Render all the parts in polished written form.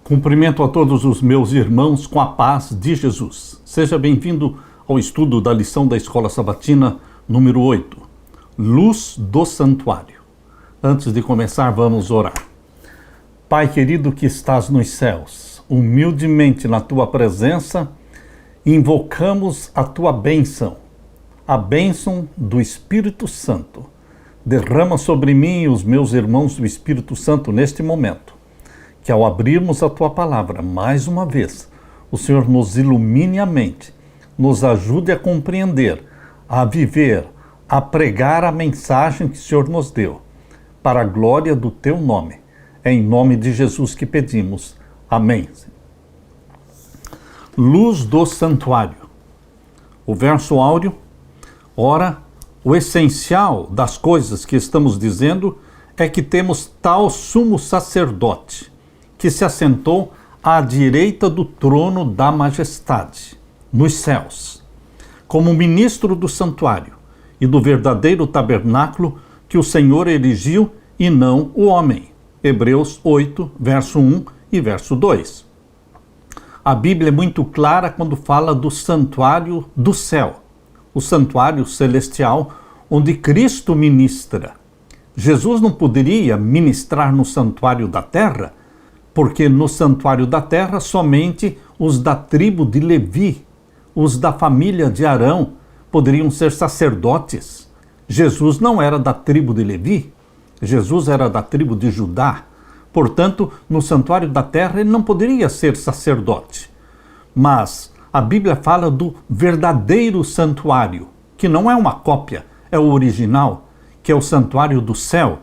Cumprimento a todos os meus irmãos com a paz de Jesus. Seja bem-vindo ao estudo da lição da Escola Sabatina número 8, Luz do Santuário. Antes de começar, vamos orar. Pai querido que estás nos céus, humildemente na tua presença, invocamos a tua bênção, a bênção do Espírito Santo. Derrama sobre mim e os meus irmãos do Espírito Santo neste momento, que ao abrirmos a tua palavra mais uma vez, o Senhor nos ilumine a mente, nos ajude a compreender, a viver, a pregar a mensagem que o Senhor nos deu, para a glória do teu nome. É em nome de Jesus que pedimos. Amém. Luz do santuário. O verso áureo, ora, o essencial das coisas que estamos dizendo é que temos tal sumo sacerdote, que se assentou à direita do trono da majestade, nos céus, como ministro do santuário e do verdadeiro tabernáculo que o Senhor erigiu e não o homem. Hebreus 8, verso 1 e verso 2. A Bíblia é muito clara quando fala do santuário do céu, o santuário celestial, onde Cristo ministra. Jesus não poderia ministrar no santuário da terra, porque no santuário da terra somente os da tribo de Levi, os da família de Arão, poderiam ser sacerdotes. Jesus não era da tribo de Levi, Jesus era da tribo de Judá. Portanto, no santuário da terra ele não poderia ser sacerdote. Mas a Bíblia fala do verdadeiro santuário, que não é uma cópia, é o original, que é o santuário do céu.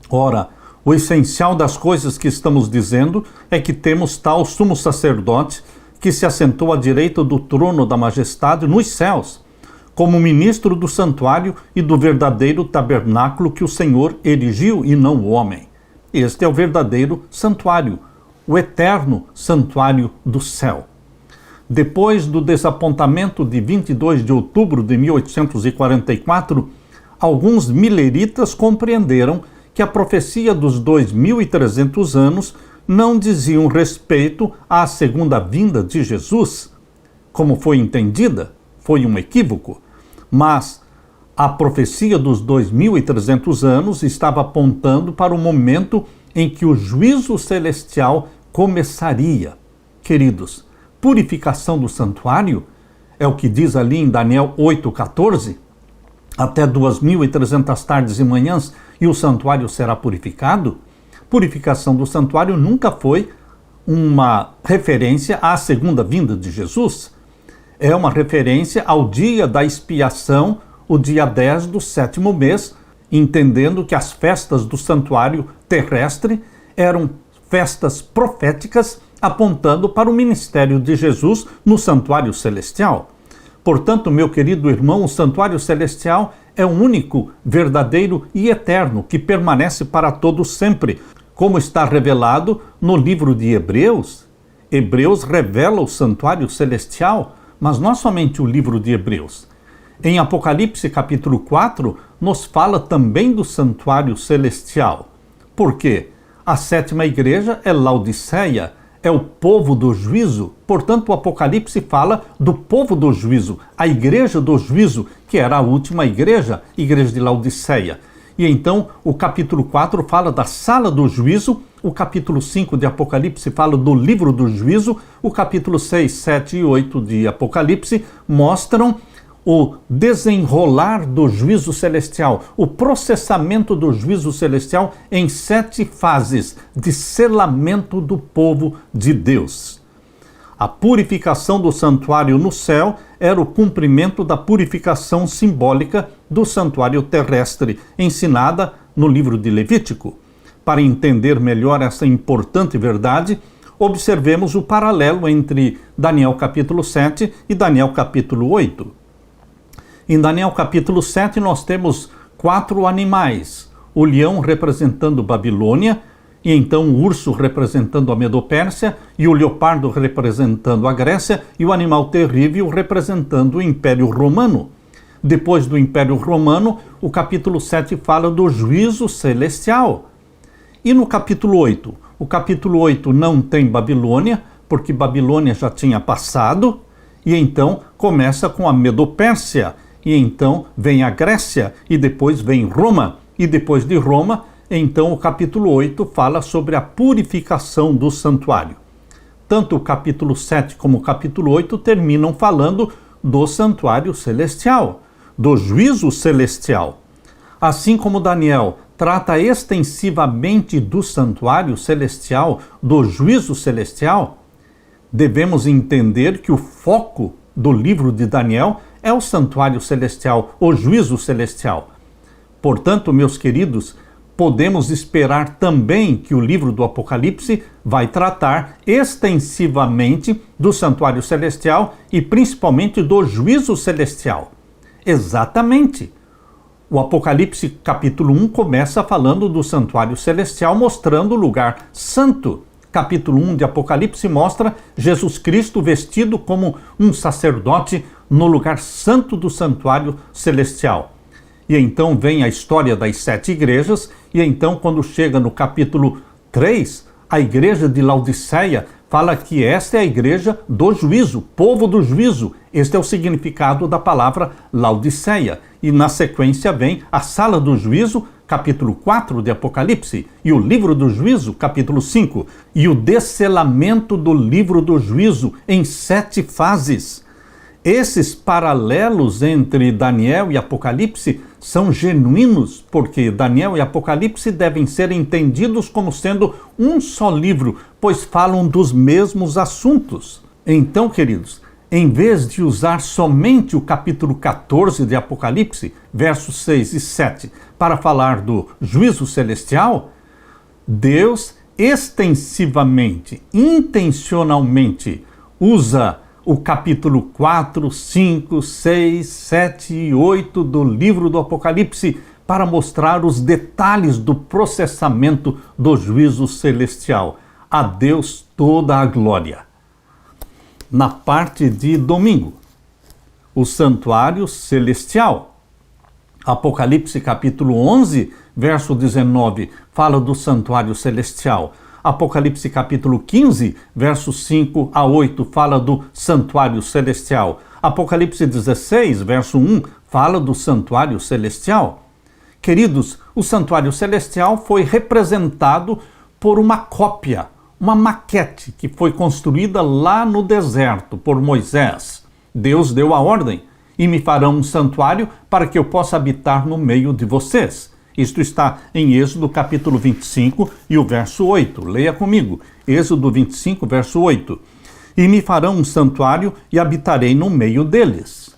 Ora, o essencial das coisas que estamos dizendo é que temos tal sumo sacerdote que se assentou à direita do trono da majestade nos céus, como ministro do santuário e do verdadeiro tabernáculo que o Senhor erigiu e não o homem. Este é o verdadeiro santuário, o eterno santuário do céu. Depois do desapontamento de 22 de outubro de 1844, alguns mileritas compreenderam que a profecia dos 2.300 anos não diziam respeito à segunda vinda de Jesus. Como foi entendida, foi um equívoco, mas a profecia dos 2.300 anos estava apontando para o momento em que o juízo celestial começaria. Queridos, purificação do santuário é o que diz ali em Daniel 8,14, até 2.300 tardes e manhãs e o santuário será purificado. Purificação do santuário nunca foi uma referência à segunda vinda de Jesus. É uma referência ao dia da expiação, o dia 10 do 7º mês, entendendo que as festas do santuário terrestre eram festas proféticas apontando para o ministério de Jesus no santuário celestial. Portanto, meu querido irmão, o santuário celestial é o único, verdadeiro e eterno que permanece para todo sempre, como está revelado no livro de Hebreus. Hebreus revela o santuário celestial, mas não somente o livro de Hebreus. Em Apocalipse capítulo 4, nos fala também do santuário celestial. Por quê? A sétima igreja é Laodiceia, é o povo do juízo. Portanto, o Apocalipse fala do povo do juízo, a igreja do juízo, que era a última igreja, igreja de Laodiceia. E então, o capítulo 4 fala da sala do juízo, o capítulo 5 de Apocalipse fala do livro do juízo, o capítulo 6, 7 e 8 de Apocalipse mostram o desenrolar do juízo celestial, o processamento do juízo celestial em 7 fases de selamento do povo de Deus. A purificação do santuário no céu era o cumprimento da purificação simbólica do santuário terrestre, ensinada no livro de Levítico. Para entender melhor essa importante verdade, observemos o paralelo entre Daniel capítulo 7 e Daniel capítulo 8. Em Daniel capítulo 7 nós temos 4 animais, o leão representando Babilônia, e então o urso representando a Medopérsia, e o leopardo representando a Grécia, e o animal terrível representando o Império Romano. Depois do Império Romano, o capítulo 7 fala do juízo celestial. E no capítulo 8, O capítulo 8 não tem Babilônia, porque Babilônia já tinha passado, e então começa com a Medo-Pérsia, e então vem a Grécia, e depois vem Roma, e depois de Roma, então o capítulo 8 fala sobre a purificação do santuário. Tanto o capítulo 7 como o capítulo 8 terminam falando do santuário celestial, do juízo celestial. Assim como Daniel trata extensivamente do santuário celestial, do juízo celestial, devemos entender que o foco do livro de Daniel é o santuário celestial, o juízo celestial. Portanto, meus queridos, podemos esperar também que o livro do Apocalipse vai tratar extensivamente do santuário celestial e principalmente do juízo celestial. Exatamente. O Apocalipse capítulo 1 começa falando do santuário celestial, mostrando o lugar santo. Capítulo 1 de Apocalipse mostra Jesus Cristo vestido como um sacerdote no lugar santo do santuário celestial. E então vem a história das 7 igrejas, e então quando chega no capítulo 3, a igreja de Laodiceia fala que esta é a igreja do juízo, povo do juízo. Este é o significado da palavra Laodiceia. E na sequência vem a sala do juízo, capítulo 4 de Apocalipse, e o livro do juízo, capítulo 5, e o descelamento do livro do juízo em 7 fases. Esses paralelos entre Daniel e Apocalipse são genuínos, porque Daniel e Apocalipse devem ser entendidos como sendo um só livro, pois falam dos mesmos assuntos. Então, queridos, em vez de usar somente o capítulo 14 de Apocalipse, versos 6 e 7, para falar do juízo celestial, Deus extensivamente, intencionalmente, usa o capítulo 4, 5, 6, 7 e 8 do livro do Apocalipse para mostrar os detalhes do processamento do juízo celestial. A Deus toda a glória. Na parte de domingo, o santuário celestial. Apocalipse capítulo 11, verso 19, fala do santuário celestial. Apocalipse capítulo 15, versos 5 a 8, fala do santuário celestial. Apocalipse 16, verso 1, fala do santuário celestial. Queridos, o santuário celestial foi representado por uma cópia, uma maquete que foi construída lá no deserto por Moisés. Deus deu a ordem: e me farão um santuário para que eu possa habitar no meio de vocês. Isto está em Êxodo capítulo 25 e o verso 8. Leia comigo. Êxodo 25, verso 8. E me farão um santuário e habitarei no meio deles.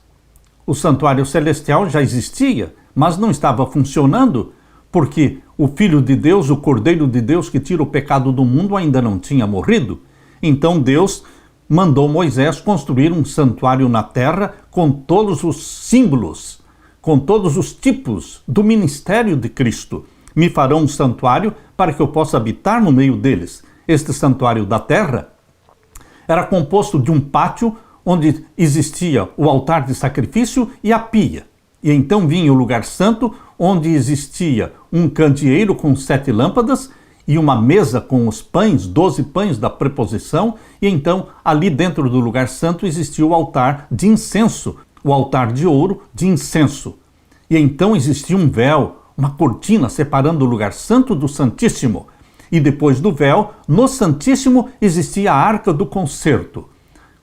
O santuário celestial já existia, mas não estava funcionando, porque o Filho de Deus, o Cordeiro de Deus que tira o pecado do mundo, ainda não tinha morrido. Então Deus mandou Moisés construir um santuário na terra com todos os símbolos, com todos os tipos do ministério de Cristo. Me farão um santuário para que eu possa habitar no meio deles. Este santuário da terra era composto de um pátio onde existia o altar de sacrifício e a pia. E então vinha o lugar santo, onde existia um candeeiro com 7 lâmpadas e uma mesa com os pães, 12 pães da preposição. E então ali dentro do lugar santo existia o altar de incenso, o altar de ouro de incenso. E então existia um véu, uma cortina separando o lugar santo do Santíssimo. E depois do véu, no Santíssimo existia a Arca do Concerto,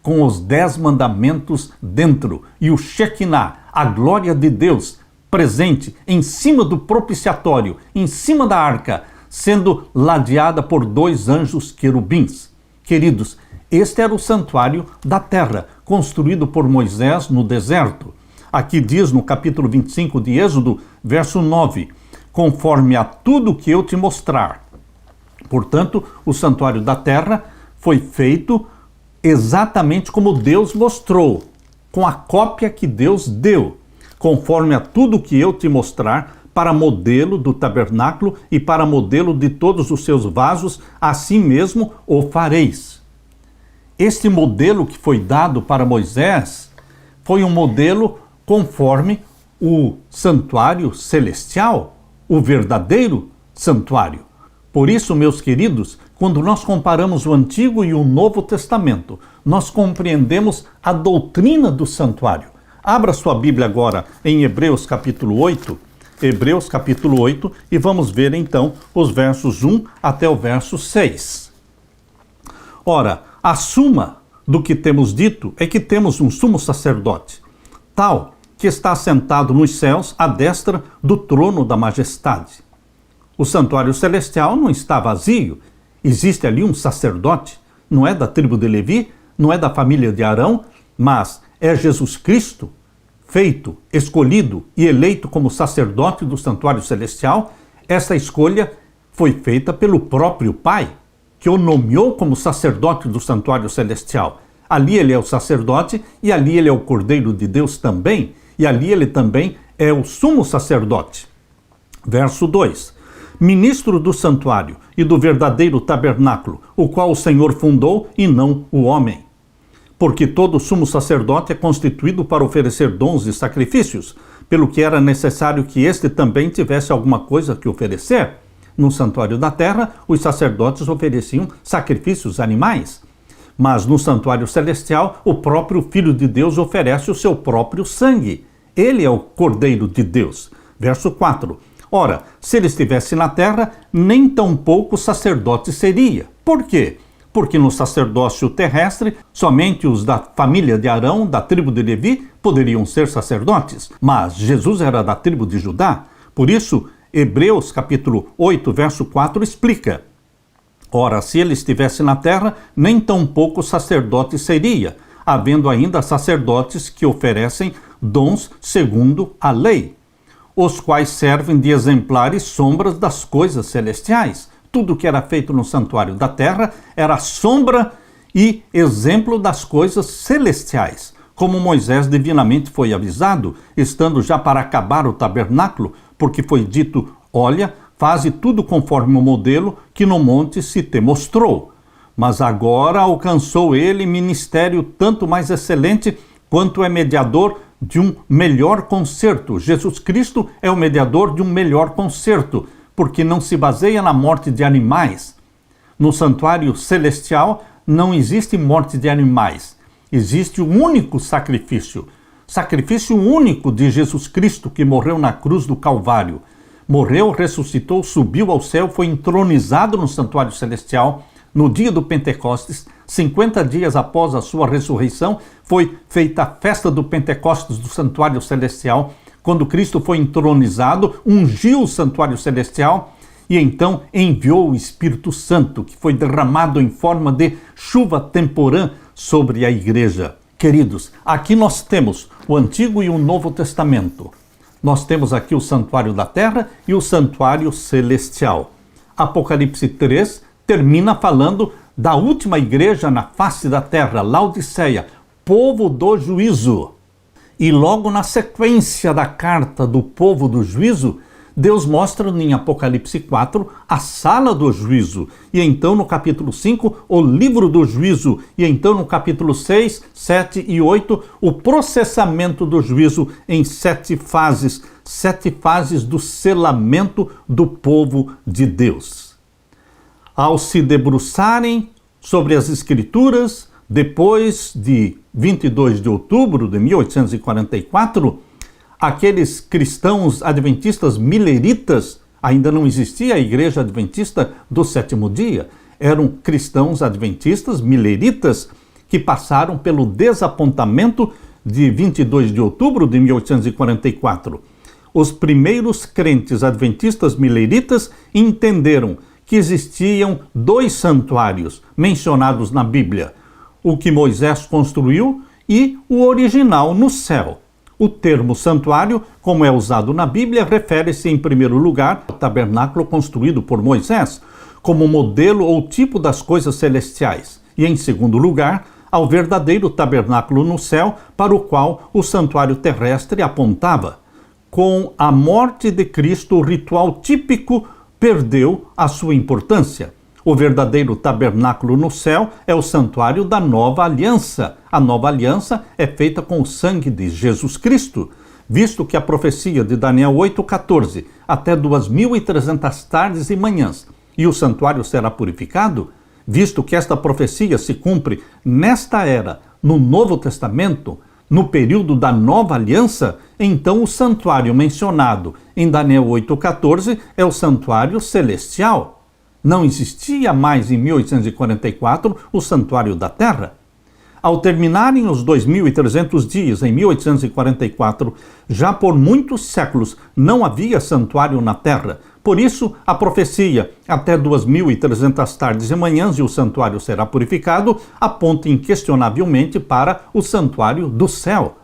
com os 10 mandamentos dentro, e o Shekinah, a glória de Deus, presente em cima do propiciatório, em cima da arca, sendo ladeada por 2 anjos querubins. Queridos, este era o santuário da terra, construído por Moisés no deserto. Aqui diz no capítulo 25 de Êxodo, verso 9, conforme a tudo que eu te mostrar. Portanto, o santuário da terra foi feito exatamente como Deus mostrou, com a cópia que Deus deu, conforme a tudo que eu te mostrar, para modelo do tabernáculo e para modelo de todos os seus vasos, assim mesmo o fareis. Este modelo que foi dado para Moisés foi um modelo conforme o santuário celestial, o verdadeiro santuário. Por isso, meus queridos, quando nós comparamos o Antigo e o Novo Testamento, nós compreendemos a doutrina do santuário. Abra sua Bíblia agora em Hebreus capítulo 8, e vamos ver então os versos 1 até o verso 6. Ora, a suma do que temos dito é que temos um sumo sacerdote, tal que está sentado nos céus à destra do trono da majestade. O santuário celestial não está vazio. Existe ali um sacerdote. Não é da tribo de Levi, não é da família de Arão, mas é Jesus Cristo, feito, escolhido e eleito como sacerdote do santuário celestial. Essa escolha foi feita pelo próprio Pai, que o nomeou como sacerdote do santuário celestial. Ali ele é o sacerdote e ali ele é o Cordeiro de Deus também, e ali ele também é o sumo sacerdote. Verso 2. Ministro do santuário e do verdadeiro tabernáculo, o qual o Senhor fundou e não o homem. Porque todo sumo sacerdote é constituído para oferecer dons e sacrifícios, pelo que era necessário que este também tivesse alguma coisa que oferecer. No santuário da terra, os sacerdotes ofereciam sacrifícios animais. Mas no santuário celestial, o próprio Filho de Deus oferece o seu próprio sangue. Ele é o Cordeiro de Deus. Verso 4. Ora, se ele estivesse na terra, nem tampouco sacerdote seria. Por quê? Porque no sacerdócio terrestre, somente os da família de Arão, da tribo de Levi, poderiam ser sacerdotes. Mas Jesus era da tribo de Judá. Por isso, Hebreus capítulo 8, verso 4 explica. Ora, se ele estivesse na terra, nem tampouco sacerdote seria, havendo ainda sacerdotes que oferecem dons segundo a lei, os quais servem de exemplares sombras das coisas celestiais. Tudo que era feito no santuário da terra era sombra e exemplo das coisas celestiais. Como Moisés divinamente foi avisado, estando já para acabar o tabernáculo, porque foi dito, olha, faze tudo conforme o modelo que no monte se te mostrou. Mas agora alcançou ele ministério tanto mais excelente, quanto é mediador de um melhor concerto. Jesus Cristo é o mediador de um melhor concerto, porque não se baseia na morte de animais. No santuário celestial não existe morte de animais. Existe um único sacrifício único de Jesus Cristo, que morreu na cruz do Calvário. Morreu, ressuscitou, subiu ao céu, foi entronizado no santuário celestial. No dia do Pentecostes, 50 dias após a sua ressurreição, foi feita a festa do Pentecostes do santuário celestial. Quando Cristo foi entronizado, ungiu o santuário celestial e então enviou o Espírito Santo, que foi derramado em forma de chuva temporã sobre a igreja. Queridos, aqui nós temos o Antigo e o Novo Testamento. Nós temos aqui o santuário da terra e o santuário celestial. Apocalipse 3 termina falando da última igreja na face da terra, Laodiceia, povo do juízo. E logo na sequência da carta do povo do juízo, Deus mostra em Apocalipse 4 a sala do juízo. E então no capítulo 5, o livro do juízo. E então no capítulo 6, 7 e 8, o processamento do juízo em 7 fases. 7 fases do selamento do povo de Deus. Ao se debruçarem sobre as Escrituras, depois de 22 de outubro de 1844, aqueles cristãos adventistas mileritas, ainda não existia a Igreja Adventista do Sétimo Dia, eram cristãos adventistas mileritas que passaram pelo desapontamento de 22 de outubro de 1844. Os primeiros crentes adventistas mileritas entenderam que existiam 2 santuários mencionados na Bíblia, o que Moisés construiu e o original no céu. O termo santuário, como é usado na Bíblia, refere-se em primeiro lugar ao tabernáculo construído por Moisés, como modelo ou tipo das coisas celestiais, e em segundo lugar, ao verdadeiro tabernáculo no céu, para o qual o santuário terrestre apontava. Com a morte de Cristo, o ritual típico perdeu a sua importância. O verdadeiro tabernáculo no céu é o santuário da nova aliança. A nova aliança é feita com o sangue de Jesus Cristo, visto que a profecia de Daniel 8,14, até 2.300 tardes e manhãs, e o santuário será purificado? Visto que esta profecia se cumpre nesta era, no Novo Testamento, no período da Nova Aliança, então o santuário mencionado em Daniel 8,14 é o santuário celestial. Não existia mais em 1844 o santuário da terra. Ao terminarem os 2.300 dias em 1844, já por muitos séculos não havia santuário na terra. Por isso, a profecia, até 2.300 tardes e manhãs e o santuário será purificado, aponta inquestionavelmente para o santuário do céu.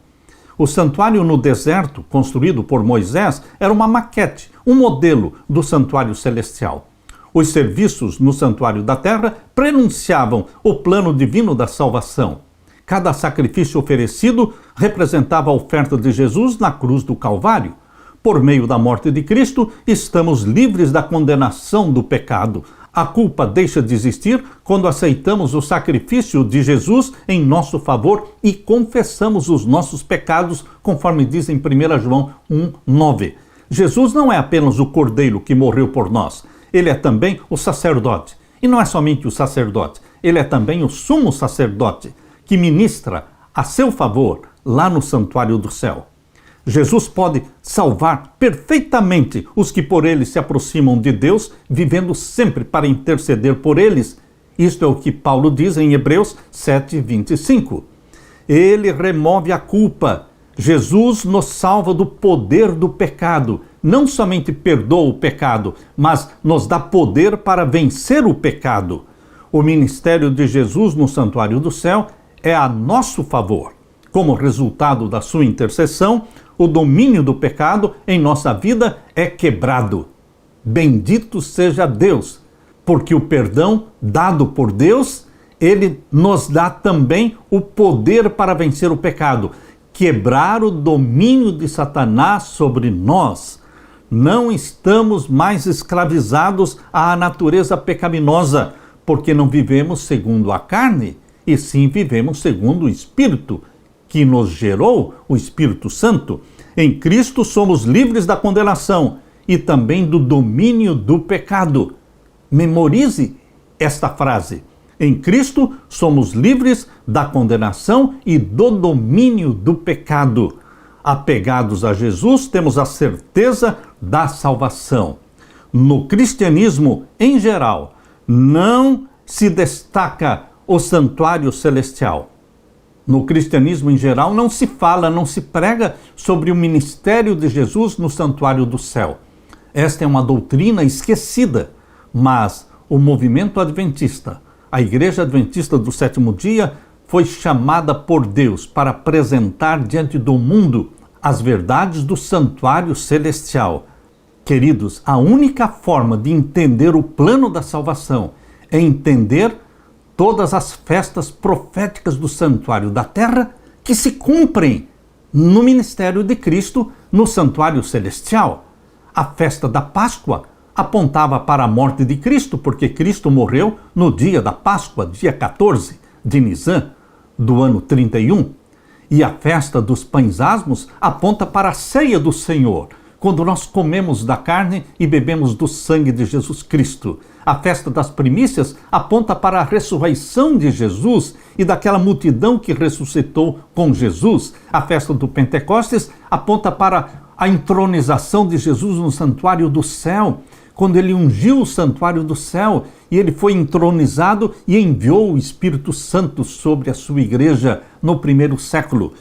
O santuário no deserto, construído por Moisés, era uma maquete, um modelo do santuário celestial. Os serviços no santuário da terra prenunciavam o plano divino da salvação. Cada sacrifício oferecido representava a oferta de Jesus na cruz do Calvário. Por meio da morte de Cristo, estamos livres da condenação do pecado. A culpa deixa de existir quando aceitamos o sacrifício de Jesus em nosso favor e confessamos os nossos pecados, conforme diz em 1 João 1,9. Jesus não é apenas o Cordeiro que morreu por nós, ele é também o sacerdote. E não é somente o sacerdote, ele é também o sumo sacerdote, que ministra a seu favor lá no santuário do céu. Jesus pode salvar perfeitamente os que por ele se aproximam de Deus, vivendo sempre para interceder por eles. Isto é o que Paulo diz em Hebreus 7:25. Ele remove a culpa. Jesus nos salva do poder do pecado. Não somente perdoa o pecado, mas nos dá poder para vencer o pecado. O ministério de Jesus no santuário do céu é a nosso favor. Como resultado da sua intercessão, o domínio do pecado em nossa vida é quebrado. Bendito seja Deus, porque o perdão dado por Deus, ele nos dá também o poder para vencer o pecado, quebrar o domínio de Satanás sobre nós. Não estamos mais escravizados à natureza pecaminosa, porque não vivemos segundo a carne, e sim vivemos segundo o Espírito, que nos gerou, o Espírito Santo. Em Cristo somos livres da condenação e também do domínio do pecado. Memorize esta frase. Em Cristo somos livres da condenação e do domínio do pecado. Apegados a Jesus, temos a certeza da salvação. No cristianismo, em geral, não se destaca o santuário celestial. No cristianismo em geral não se fala, não se prega sobre o ministério de Jesus no santuário do céu. Esta é uma doutrina esquecida, mas o movimento adventista, a Igreja Adventista do Sétimo Dia, foi chamada por Deus para apresentar diante do mundo as verdades do santuário celestial. Queridos, a única forma de entender o plano da salvação é entender todas as festas proféticas do santuário da terra que se cumprem no ministério de Cristo no santuário celestial. A festa da Páscoa apontava para a morte de Cristo, porque Cristo morreu no dia da Páscoa, dia 14 de Nisan, do ano 31. E a festa dos pães asmos aponta para a ceia do Senhor, quando nós comemos da carne e bebemos do sangue de Jesus Cristo. A festa das primícias aponta para a ressurreição de Jesus e daquela multidão que ressuscitou com Jesus. A festa do Pentecostes aponta para a entronização de Jesus no santuário do céu, quando ele ungiu o santuário do céu e ele foi entronizado e enviou o Espírito Santo sobre a sua igreja no primeiro século.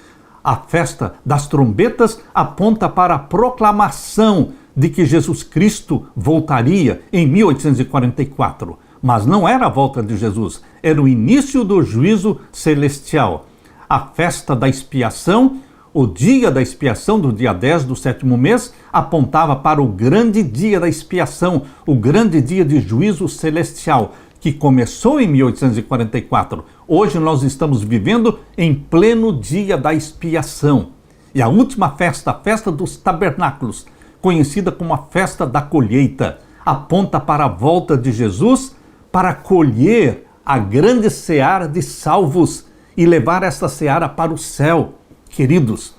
A festa das trombetas aponta para a proclamação de que Jesus Cristo voltaria em 1844. Mas não era a volta de Jesus, era o início do juízo celestial. A festa da expiação, o dia da expiação do dia 10 do sétimo mês, apontava para o grande dia da expiação, o grande dia de juízo celestial, que começou em 1844. Hoje nós estamos vivendo em pleno dia da expiação. E a última festa, a festa dos tabernáculos, conhecida como a festa da colheita, aponta para a volta de Jesus para colher a grande seara de salvos e levar essa seara para o céu. Queridos,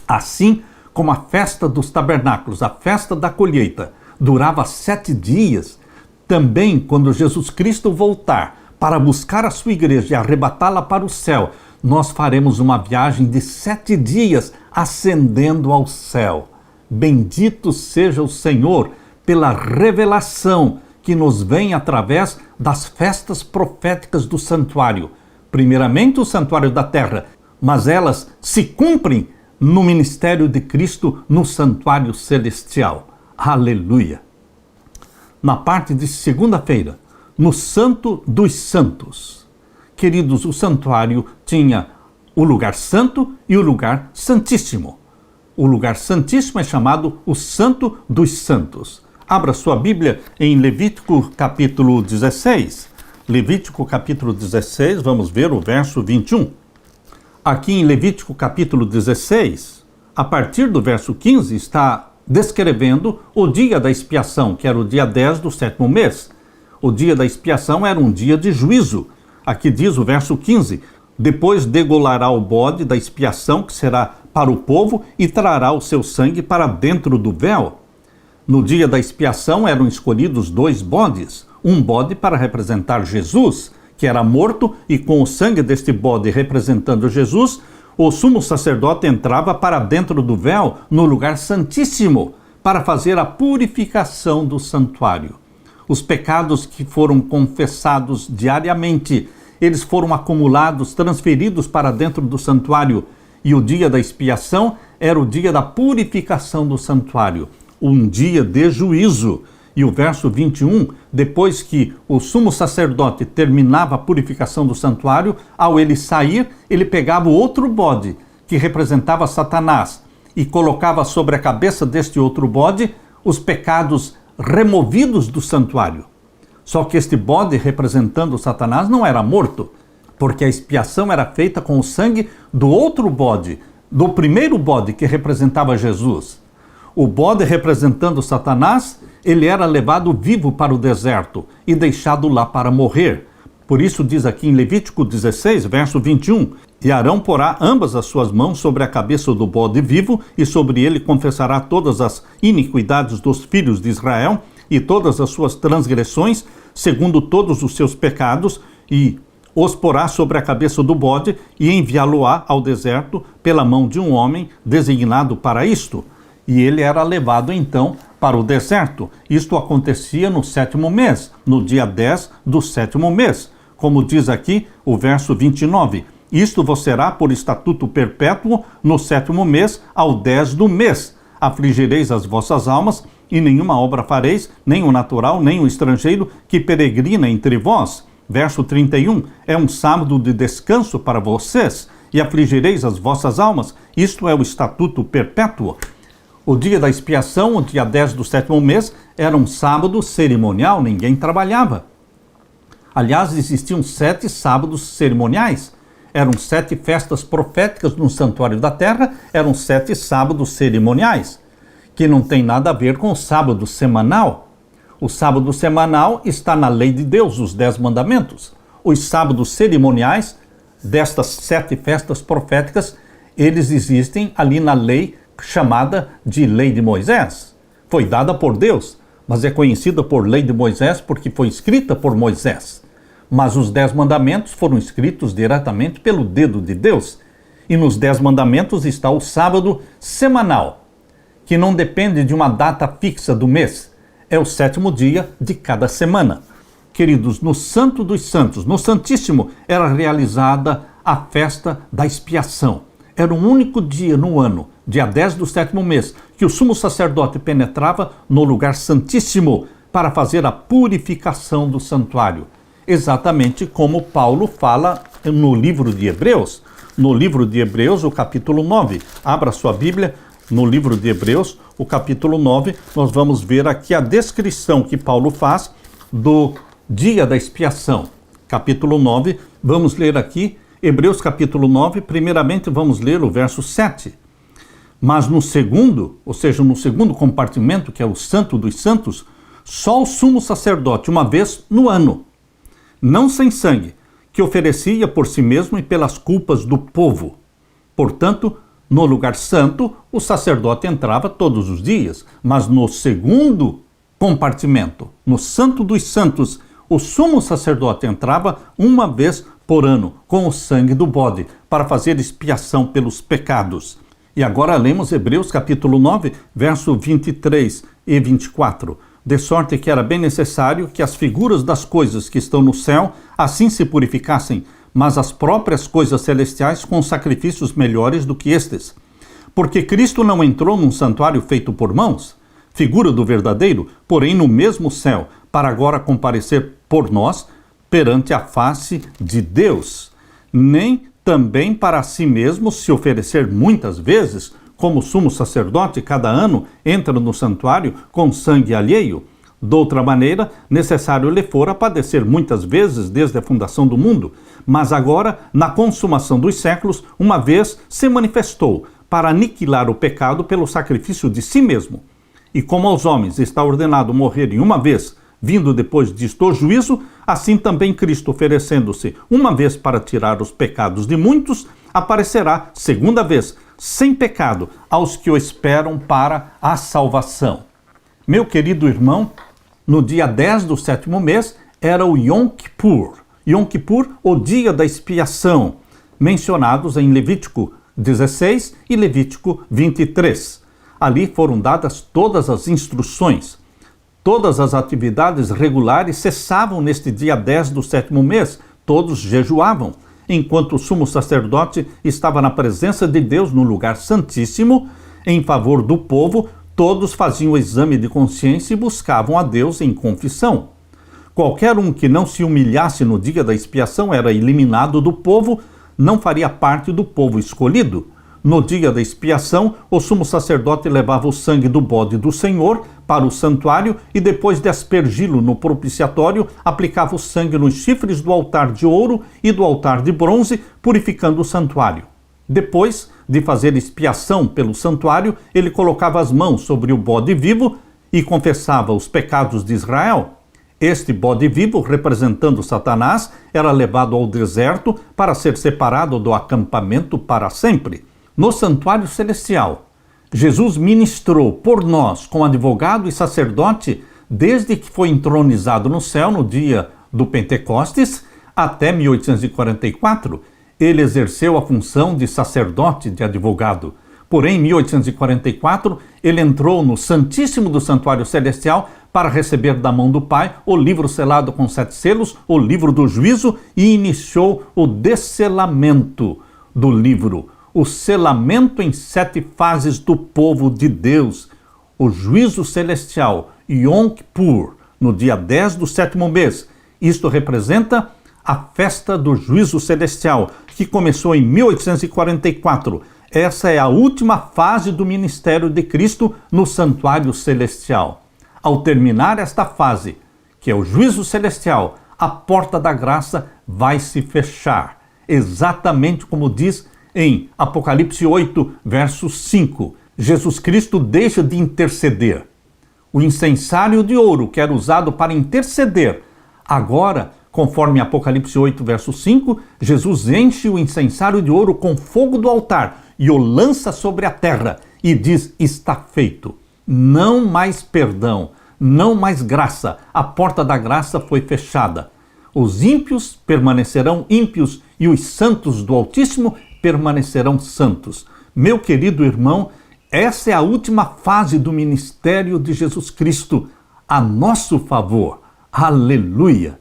assim como a festa dos tabernáculos, a festa da colheita, durava 7 dias, Também, quando Jesus Cristo voltar para buscar a sua igreja e arrebatá-la para o céu, nós faremos uma viagem de 7 dias ascendendo ao céu. Bendito seja o Senhor pela revelação que nos vem através das festas proféticas do santuário. Primeiramente o santuário da terra, mas elas se cumprem no ministério de Cristo no santuário celestial. Aleluia! Na parte de segunda-feira, no Santo dos Santos. Queridos, o santuário tinha o lugar santo e o lugar santíssimo. O lugar santíssimo é chamado o Santo dos Santos. Abra sua Bíblia em Levítico capítulo 16. Levítico capítulo 16, vamos ver o verso 21. Aqui em Levítico capítulo 16, a partir do verso 15, está descrevendo o dia da expiação, que era o dia 10 do 7º mês. O dia da expiação era um dia de juízo. Aqui diz o verso 15: depois degolará o bode da expiação, que será para o povo, e trará o seu sangue para dentro do véu. No dia da expiação eram escolhidos 2 bodes, um bode para representar Jesus, que era morto, e com o sangue deste bode representando Jesus, o sumo sacerdote entrava para dentro do véu, no lugar santíssimo, para fazer a purificação do santuário. Os pecados que foram confessados diariamente, eles foram acumulados, transferidos para dentro do santuário, e o dia da expiação era o dia da purificação do santuário, um dia de juízo. E o verso 21, depois que o sumo sacerdote terminava a purificação do santuário, ao ele sair, ele pegava o outro bode, que representava Satanás, e colocava sobre a cabeça deste outro bode os pecados removidos do santuário. Só que este bode, representando Satanás, não era morto, porque a expiação era feita com o sangue do outro bode, do primeiro bode que representava Jesus. O bode representando Satanás, ele era levado vivo para o deserto e deixado lá para morrer. Por isso diz aqui em Levítico 16, verso 21, e Arão porá ambas as suas mãos sobre a cabeça do bode vivo, e sobre ele confessará todas as iniquidades dos filhos de Israel, e todas as suas transgressões, segundo todos os seus pecados, e os porá sobre a cabeça do bode, e enviá-lo-á ao deserto pela mão de um homem designado para isto. E ele era levado então para o deserto. Isto acontecia no 7º mês, no dia 10 do 7º mês. Como diz aqui o verso 29, isto vos será por estatuto perpétuo no 7º mês, ao 10 do mês. Afligireis as vossas almas, e nenhuma obra fareis, nem o natural, nem o estrangeiro, que peregrina entre vós. Verso 31, é um sábado de descanso para vocês, e afligireis as vossas almas. Isto é o estatuto perpétuo. O dia da expiação, o dia 10 do 7º mês, era um sábado cerimonial, ninguém trabalhava. Aliás, existiam 7 sábados cerimoniais. Eram 7 festas proféticas no santuário da terra, eram 7 sábados cerimoniais, que não tem nada a ver com o sábado semanal. O sábado semanal está na lei de Deus, os 10 mandamentos. Os sábados cerimoniais destas 7 festas proféticas, eles existem ali na lei chamada de Lei de Moisés. Foi dada por Deus, mas é conhecida por Lei de Moisés porque foi escrita por Moisés. Mas os 10 mandamentos foram escritos diretamente pelo dedo de Deus. E nos 10 mandamentos está o sábado semanal, que não depende de uma data fixa do mês. É o 7º dia de cada semana. Queridos, no Santo dos Santos, no Santíssimo, era realizada a festa da expiação. Era um único dia no ano, dia 10 do 7º mês, que o sumo sacerdote penetrava no lugar santíssimo para fazer a purificação do santuário. Exatamente como Paulo fala no livro de Hebreus. No livro de Hebreus, o capítulo 9. Abra sua Bíblia, no livro de Hebreus, o capítulo 9, nós vamos ver aqui a descrição que Paulo faz do dia da expiação. Capítulo 9, vamos ler aqui Hebreus capítulo 9, primeiramente vamos ler o verso 7. Mas no segundo, ou seja, no segundo compartimento, que é o Santo dos Santos, só o sumo sacerdote, uma vez no ano, não sem sangue, que oferecia por si mesmo e pelas culpas do povo. Portanto, no lugar santo, o sacerdote entrava todos os dias, mas no segundo compartimento. No Santo dos Santos, o sumo sacerdote entrava uma vez por ano com o sangue do bode para fazer expiação pelos pecados. E agora lemos Hebreus capítulo 9, verso 23 e 24. De sorte que era bem necessário que as figuras das coisas que estão no céu assim se purificassem, mas as próprias coisas celestiais com sacrifícios melhores do que estes. Porque Cristo não entrou num santuário feito por mãos, figura do verdadeiro, porém no mesmo céu, para agora comparecer por nós perante a face de Deus, nem também para si mesmo se oferecer muitas vezes, como sumo sacerdote cada ano entra no santuário com sangue alheio. Doutra maneira, necessário lhe fora padecer muitas vezes desde a fundação do mundo, mas agora, na consumação dos séculos, uma vez se manifestou para aniquilar o pecado pelo sacrifício de si mesmo. E como aos homens está ordenado morrerem uma vez, vindo depois disto o juízo, assim também Cristo, oferecendo-se uma vez para tirar os pecados de muitos, aparecerá segunda vez, sem pecado, aos que o esperam para a salvação. Meu querido irmão, no dia 10 do 7º mês era o Yom Kippur. Yom Kippur, o dia da expiação, mencionados em Levítico 16 e Levítico 23. Ali foram dadas todas as instruções. Todas as atividades regulares cessavam neste dia 10 do 7º mês. Todos jejuavam. Enquanto o sumo sacerdote estava na presença de Deus no lugar santíssimo, em favor do povo, todos faziam o exame de consciência e buscavam a Deus em confissão. Qualquer um que não se humilhasse no dia da expiação era eliminado do povo, não faria parte do povo escolhido. No dia da expiação, o sumo sacerdote levava o sangue do bode do Senhor para o santuário e, depois de aspergi-lo no propiciatório, aplicava o sangue nos chifres do altar de ouro e do altar de bronze, purificando o santuário. Depois de fazer expiação pelo santuário, ele colocava as mãos sobre o bode vivo e confessava os pecados de Israel. Este bode vivo, representando Satanás, era levado ao deserto para ser separado do acampamento para sempre. No santuário celestial, Jesus ministrou por nós como advogado e sacerdote desde que foi entronizado no céu no dia do Pentecostes até 1844. Ele exerceu a função de sacerdote, de advogado. Porém, em 1844, ele entrou no Santíssimo do Santuário Celestial para receber da mão do Pai o livro selado com 7 selos, o livro do juízo, e iniciou o desselamento do livro. O selamento em 7 fases do povo de Deus. O juízo celestial, Yom Kippur, no dia 10 do 7º mês. Isto representa a festa do juízo celestial, que começou em 1844. Essa é a última fase do ministério de Cristo no santuário celestial. Ao terminar esta fase, que é o juízo celestial, a porta da graça vai se fechar, exatamente como diz em Apocalipse 8, verso 5. Jesus Cristo deixa de interceder. O incensário de ouro, que era usado para interceder, agora, conforme Apocalipse 8, verso 5, Jesus enche o incensário de ouro com fogo do altar e o lança sobre a terra e diz: está feito. Não mais perdão, não mais graça. A porta da graça foi fechada. Os ímpios permanecerão ímpios e os santos do Altíssimo permanecerão santos. Meu querido irmão, essa é a última fase do ministério de Jesus Cristo a nosso favor. Aleluia!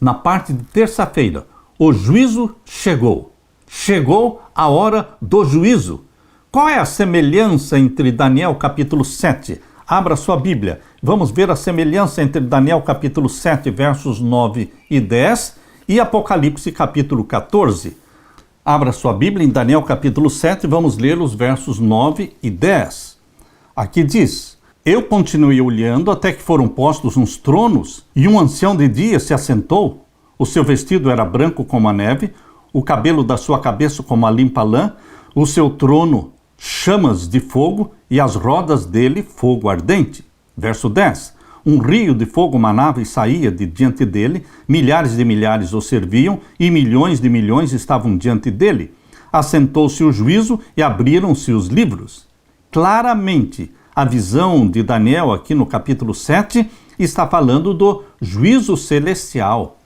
Na parte de terça-feira, o juízo chegou. Chegou a hora do juízo. Qual é a semelhança entre Daniel capítulo 7? Abra sua Bíblia. Vamos ver a semelhança entre Daniel capítulo 7, versos 9 e 10 e Apocalipse capítulo 14. Abra sua Bíblia em Daniel capítulo 7, vamos ler os versos 9 e 10. Aqui diz: eu continuei olhando até que foram postos uns tronos e um ancião de dia se assentou. O seu vestido era branco como a neve, o cabelo da sua cabeça como a limpa lã, o seu trono chamas de fogo e as rodas dele fogo ardente. Verso 10. Um rio de fogo manava e saía de diante dele, milhares de milhares o serviam e milhões de milhões estavam diante dele. Assentou-se o juízo e abriram-se os livros. Claramente, a visão de Daniel aqui no capítulo 7 está falando do juízo celestial.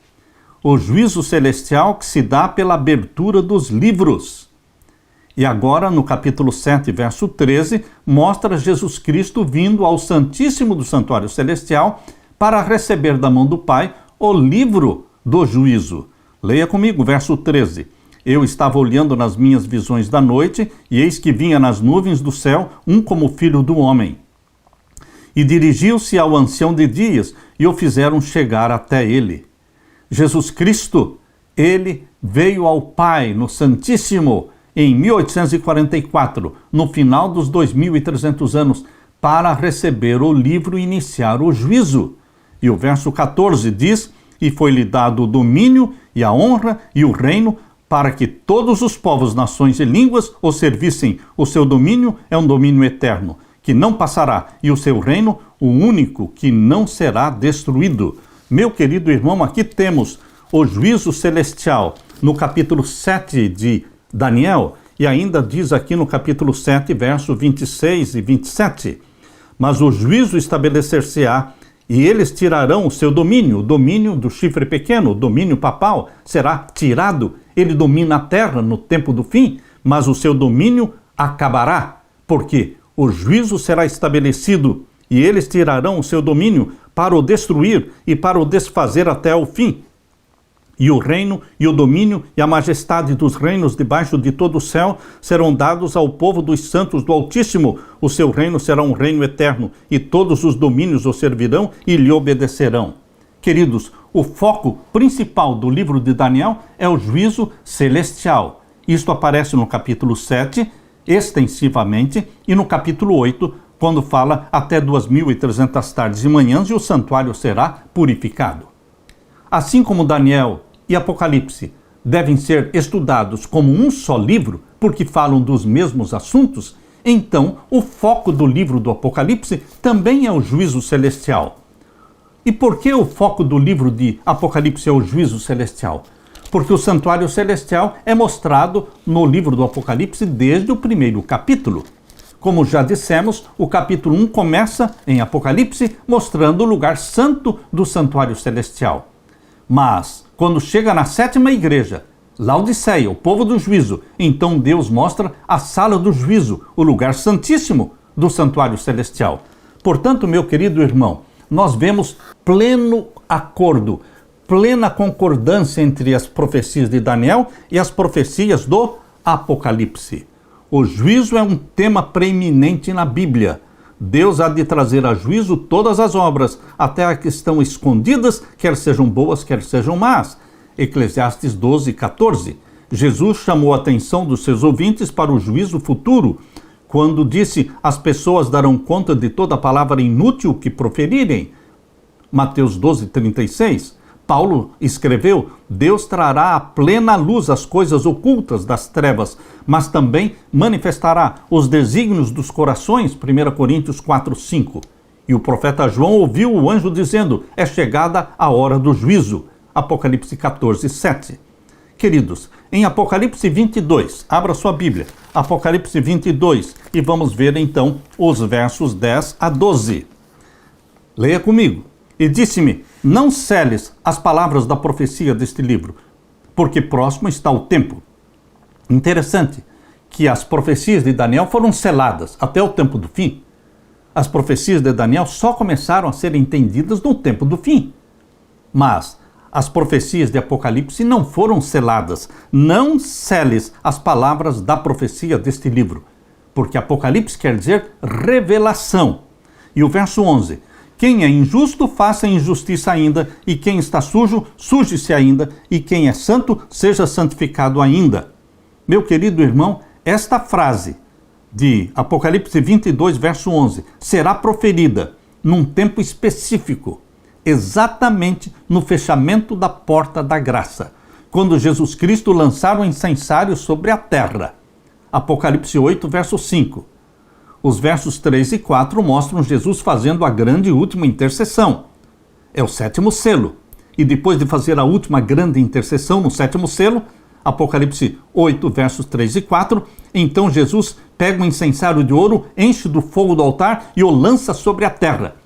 O juízo celestial que se dá pela abertura dos livros. E agora, no capítulo 7, verso 13, mostra Jesus Cristo vindo ao Santíssimo do Santuário Celestial para receber da mão do Pai o livro do juízo. Leia comigo, verso 13. Eu estava olhando nas minhas visões da noite, e eis que vinha nas nuvens do céu um como filho do homem. E dirigiu-se ao ancião de dias, e o fizeram chegar até ele. Jesus Cristo, ele veio ao Pai no Santíssimo em 1844, no final dos 2.300 anos, para receber o livro e iniciar o juízo. E o verso 14 diz: e foi-lhe dado o domínio e a honra e o reino, para que todos os povos, nações e línguas o servissem. O seu domínio é um domínio eterno, que não passará, e o seu reino, o único que não será destruído. Meu querido irmão, aqui temos o juízo celestial no capítulo 7 de Daniel, e ainda diz aqui no capítulo 7, verso 26 e 27. Mas o juízo estabelecer-se-á, e eles tirarão o seu domínio, o domínio do chifre pequeno, o domínio papal, será tirado. Ele domina a terra no tempo do fim, mas o seu domínio acabará, porque o juízo será estabelecido, e eles tirarão o seu domínio para o destruir e para o desfazer até o fim. E o reino e o domínio e a majestade dos reinos debaixo de todo o céu serão dados ao povo dos santos do Altíssimo. O seu reino será um reino eterno, e todos os domínios o servirão e lhe obedecerão. Queridos, o foco principal do livro de Daniel é o juízo celestial. Isto aparece no capítulo 7, extensivamente, e no capítulo 8, quando fala até 2.300 tardes e manhãs e o santuário será purificado. Assim como Daniel e Apocalipse devem ser estudados como um só livro, porque falam dos mesmos assuntos, então o foco do livro do Apocalipse também é o juízo celestial. E por que o foco do livro de Apocalipse é o juízo celestial? Porque o santuário celestial é mostrado no livro do Apocalipse desde o primeiro capítulo. Como já dissemos, o capítulo 1 começa em Apocalipse mostrando o lugar santo do santuário celestial. Mas, quando chega na sétima igreja, Laodiceia, o povo do juízo, então Deus mostra a sala do juízo, o lugar santíssimo do santuário celestial. Portanto, meu querido irmão, nós vemos pleno acordo, plena concordância entre as profecias de Daniel e as profecias do Apocalipse. O juízo é um tema preeminente na Bíblia. Deus há de trazer a juízo todas as obras, até as que estão escondidas, quer sejam boas, quer sejam más. Eclesiastes 12, 14. Jesus chamou a atenção dos seus ouvintes para o juízo futuro, quando disse: as pessoas darão conta de toda palavra inútil que proferirem. Mateus 12, 36. Paulo escreveu: Deus trará à plena luz as coisas ocultas das trevas, mas também manifestará os desígnios dos corações, 1 Coríntios 4, 5. E o profeta João ouviu o anjo dizendo: é chegada a hora do juízo, Apocalipse 14, 7. Queridos, em Apocalipse 22, abra sua Bíblia, Apocalipse 22, e vamos ver então os versos 10 a 12. Leia comigo. E disse-me: não seles as palavras da profecia deste livro, porque próximo está o tempo. Interessante que as profecias de Daniel foram seladas até o tempo do fim. As profecias de Daniel só começaram a ser entendidas no tempo do fim. Mas as profecias de Apocalipse não foram seladas. Não seles as palavras da profecia deste livro, porque Apocalipse quer dizer revelação. E o verso 11: quem é injusto, faça injustiça ainda, e quem está sujo, suje-se ainda, e quem é santo, seja santificado ainda. Meu querido irmão, esta frase de Apocalipse 22, verso 11, será proferida num tempo específico, exatamente no fechamento da porta da graça, quando Jesus Cristo lançar o incensário sobre a terra. Apocalipse 8, verso 5. Os versos 3 e 4 mostram Jesus fazendo a grande e última intercessão. É o sétimo selo. E depois de fazer a última grande intercessão no sétimo selo, Apocalipse 8, versos 3 e 4, então Jesus pega um incensário de ouro, enche do fogo do altar e o lança sobre a terra.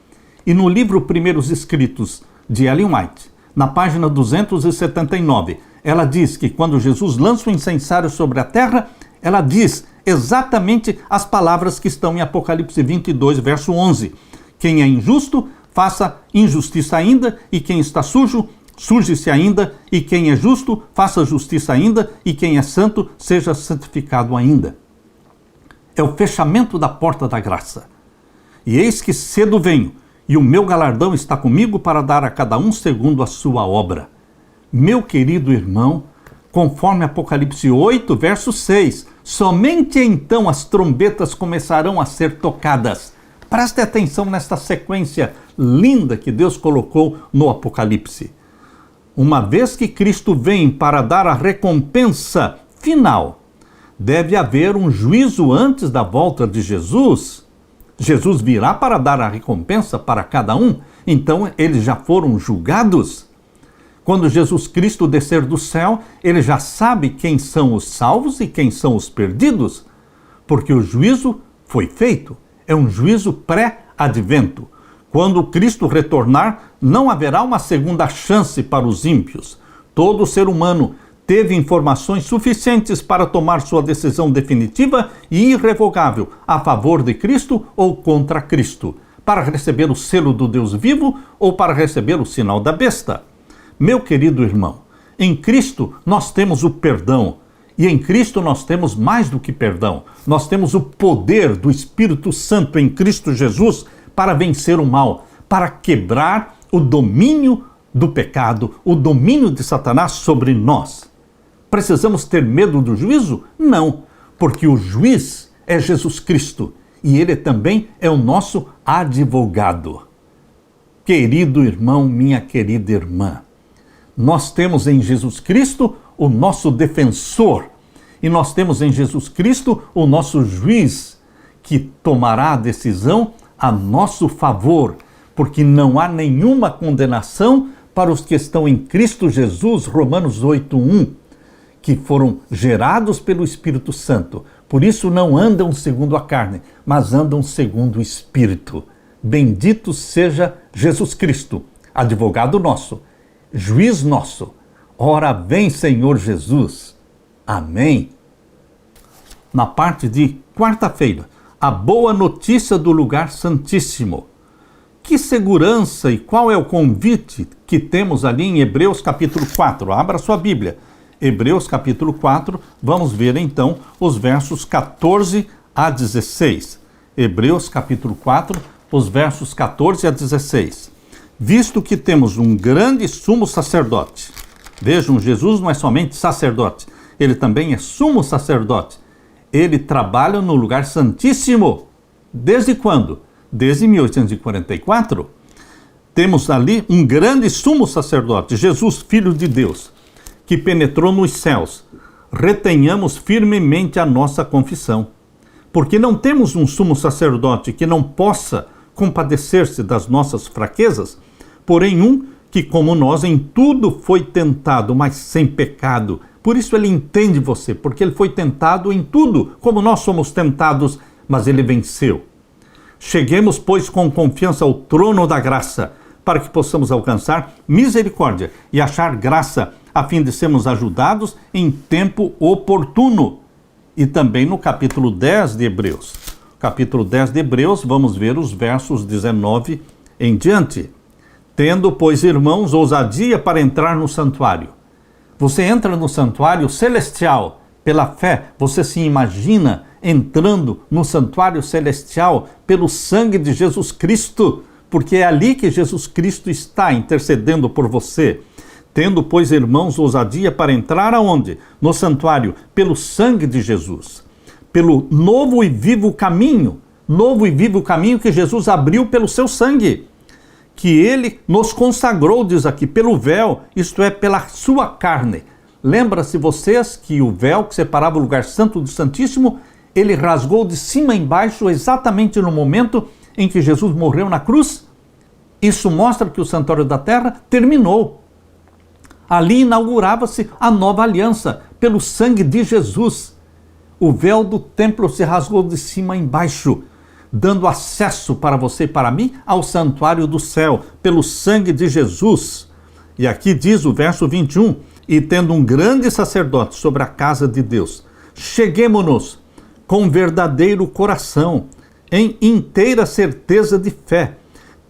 E no livro Primeiros Escritos, de Ellen White, na página 279, ela diz que quando Jesus lança o incensário sobre a terra, ela diz exatamente as palavras que estão em Apocalipse 22, verso 11. Quem é injusto, faça injustiça ainda, e quem está sujo, suje-se ainda, e quem é justo, faça justiça ainda, e quem é santo, seja santificado ainda. É o fechamento da porta da graça. E eis que cedo venho, e o meu galardão está comigo para dar a cada um segundo a sua obra. Meu querido irmão, conforme Apocalipse 8, verso 6, somente então as trombetas começarão a ser tocadas. Preste atenção nesta sequência linda que Deus colocou no Apocalipse. Uma vez que Cristo vem para dar a recompensa final, deve haver um juízo antes da volta de Jesus. Jesus virá para dar a recompensa para cada um, então eles já foram julgados. Quando Jesus Cristo descer do céu, ele já sabe quem são os salvos e quem são os perdidos, porque o juízo foi feito, é um juízo pré-advento. Quando Cristo retornar, não haverá uma segunda chance para os ímpios. Todo ser humano teve informações suficientes para tomar sua decisão definitiva e irrevogável a favor de Cristo ou contra Cristo, para receber o selo do Deus vivo ou para receber o sinal da besta. Meu querido irmão, em Cristo nós temos o perdão, e em Cristo nós temos mais do que perdão. Nós temos o poder do Espírito Santo em Cristo Jesus para vencer o mal, para quebrar o domínio do pecado, o domínio de Satanás sobre nós. Precisamos ter medo do juízo? Não, porque o juiz é Jesus Cristo e ele também é o nosso advogado. Querido irmão, minha querida irmã, nós temos em Jesus Cristo o nosso defensor e nós temos em Jesus Cristo o nosso juiz que tomará a decisão a nosso favor, porque não há nenhuma condenação para os que estão em Cristo Jesus, Romanos 8:1, que foram gerados pelo Espírito Santo. Por isso não andam segundo a carne, mas andam segundo o Espírito. Bendito seja Jesus Cristo, advogado nosso, juiz nosso. Ora vem, Senhor Jesus. Amém. Na parte de quarta-feira, a boa notícia do lugar santíssimo. Que segurança e qual é o convite que temos ali em Hebreus capítulo 4? Abra sua Bíblia. Hebreus capítulo 4, vamos ver então os versos 14 a 16. Hebreus capítulo 4, os versos 14 a 16. Visto que temos um grande sumo sacerdote. Vejam, Jesus não é somente sacerdote, ele também é sumo sacerdote. Ele trabalha no lugar santíssimo. Desde quando? Desde 1844. Temos ali um grande sumo sacerdote, Jesus, Filho de Deus, que penetrou nos céus. Retenhamos firmemente a nossa confissão, porque não temos um sumo sacerdote que não possa compadecer-se das nossas fraquezas, porém um que, como nós, em tudo foi tentado, mas sem pecado. Por isso ele entende você, porque ele foi tentado em tudo, como nós somos tentados, mas ele venceu. Cheguemos, pois, com confiança ao trono da graça, para que possamos alcançar misericórdia e achar graça, a fim de sermos ajudados em tempo oportuno. E também no capítulo 10 de Hebreus. Capítulo 10 de Hebreus, vamos ver os versos 19 em diante. Tendo, pois, irmãos, ousadia para entrar no santuário. Você entra no santuário celestial pela fé. Você se imagina entrando no santuário celestial pelo sangue de Jesus Cristo, porque é ali que Jesus Cristo está intercedendo por você. Tendo, pois, irmãos, ousadia para entrar aonde? No santuário, pelo sangue de Jesus, pelo novo e vivo caminho que Jesus abriu pelo seu sangue, que ele nos consagrou, diz aqui, pelo véu, isto é, pela sua carne. Lembra-se vocês que o véu que separava o lugar santo do santíssimo, ele rasgou de cima a embaixo exatamente no momento em que Jesus morreu na cruz? Isso mostra que o santuário da terra terminou. Ali inaugurava-se a nova aliança pelo sangue de Jesus. O véu do templo se rasgou de cima a embaixo, dando acesso para você e para mim ao santuário do céu, pelo sangue de Jesus. E aqui diz o verso 21, e tendo um grande sacerdote sobre a casa de Deus, cheguemo-nos com verdadeiro coração, em inteira certeza de fé,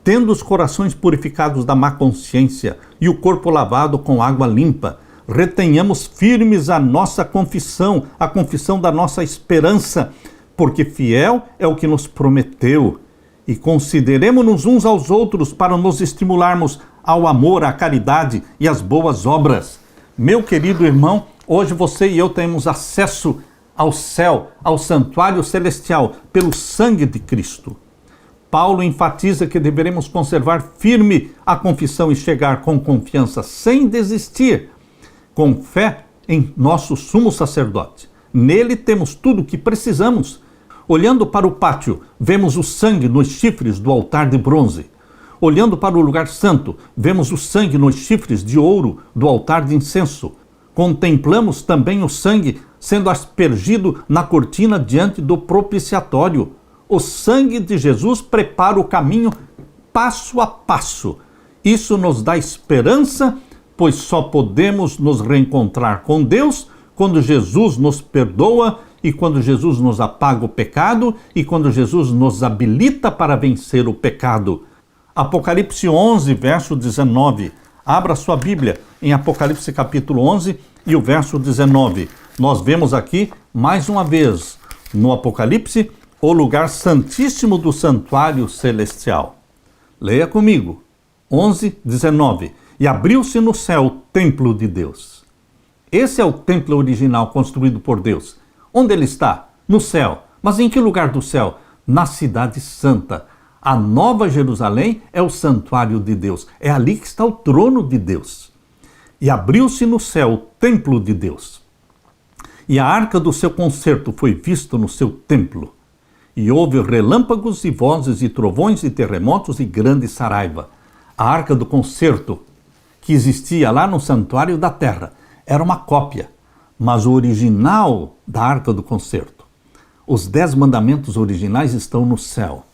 tendo os corações purificados da má consciência e o corpo lavado com água limpa, retenhamos firmes a nossa confissão, a confissão da nossa esperança, porque fiel é o que nos prometeu. E consideremo-nos uns aos outros para nos estimularmos ao amor, à caridade e às boas obras. Meu querido irmão, hoje você e eu temos acesso ao céu, ao santuário celestial, pelo sangue de Cristo. Paulo enfatiza que deveremos conservar firme a confissão e chegar com confiança, sem desistir, com fé em nosso sumo sacerdote. Nele temos tudo o que precisamos. Olhando para o pátio, vemos o sangue nos chifres do altar de bronze. Olhando para o lugar santo, vemos o sangue nos chifres de ouro do altar de incenso. Contemplamos também o sangue sendo aspergido na cortina diante do propiciatório. O sangue de Jesus prepara o caminho passo a passo. Isso nos dá esperança, pois só podemos nos reencontrar com Deus quando Jesus nos perdoa e quando Jesus nos apaga o pecado e quando Jesus nos habilita para vencer o pecado. Apocalipse 11, verso 19. Abra sua Bíblia em Apocalipse capítulo 11 e o verso 19. Nós vemos aqui, mais uma vez, no Apocalipse, o lugar santíssimo do santuário celestial. Leia comigo. 11, 19. E abriu-se no céu o templo de Deus. Esse é o templo original construído por Deus. Onde ele está? No céu. Mas em que lugar do céu? Na cidade santa. A Nova Jerusalém é o santuário de Deus. É ali que está o trono de Deus. E abriu-se no céu o templo de Deus. E a arca do seu concerto foi vista no seu templo. E houve relâmpagos e vozes e trovões e terremotos e grande saraiva. A arca do concerto que existia lá no santuário da terra era uma cópia, mas o original da arca do concerto, os 10 mandamentos originais estão no céu.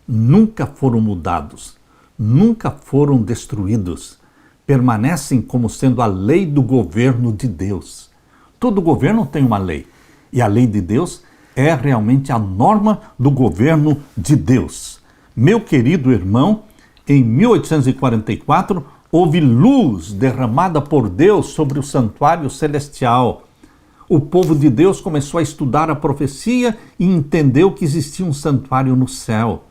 Nunca foram mudados, nunca foram destruídos. Permanecem como sendo a lei do governo de Deus. Todo governo tem uma lei, e a lei de Deus é realmente a norma do governo de Deus. Meu querido irmão, em 1844, houve luz derramada por Deus sobre o santuário celestial. O povo de Deus começou a estudar a profecia e entendeu que existia um santuário no céu.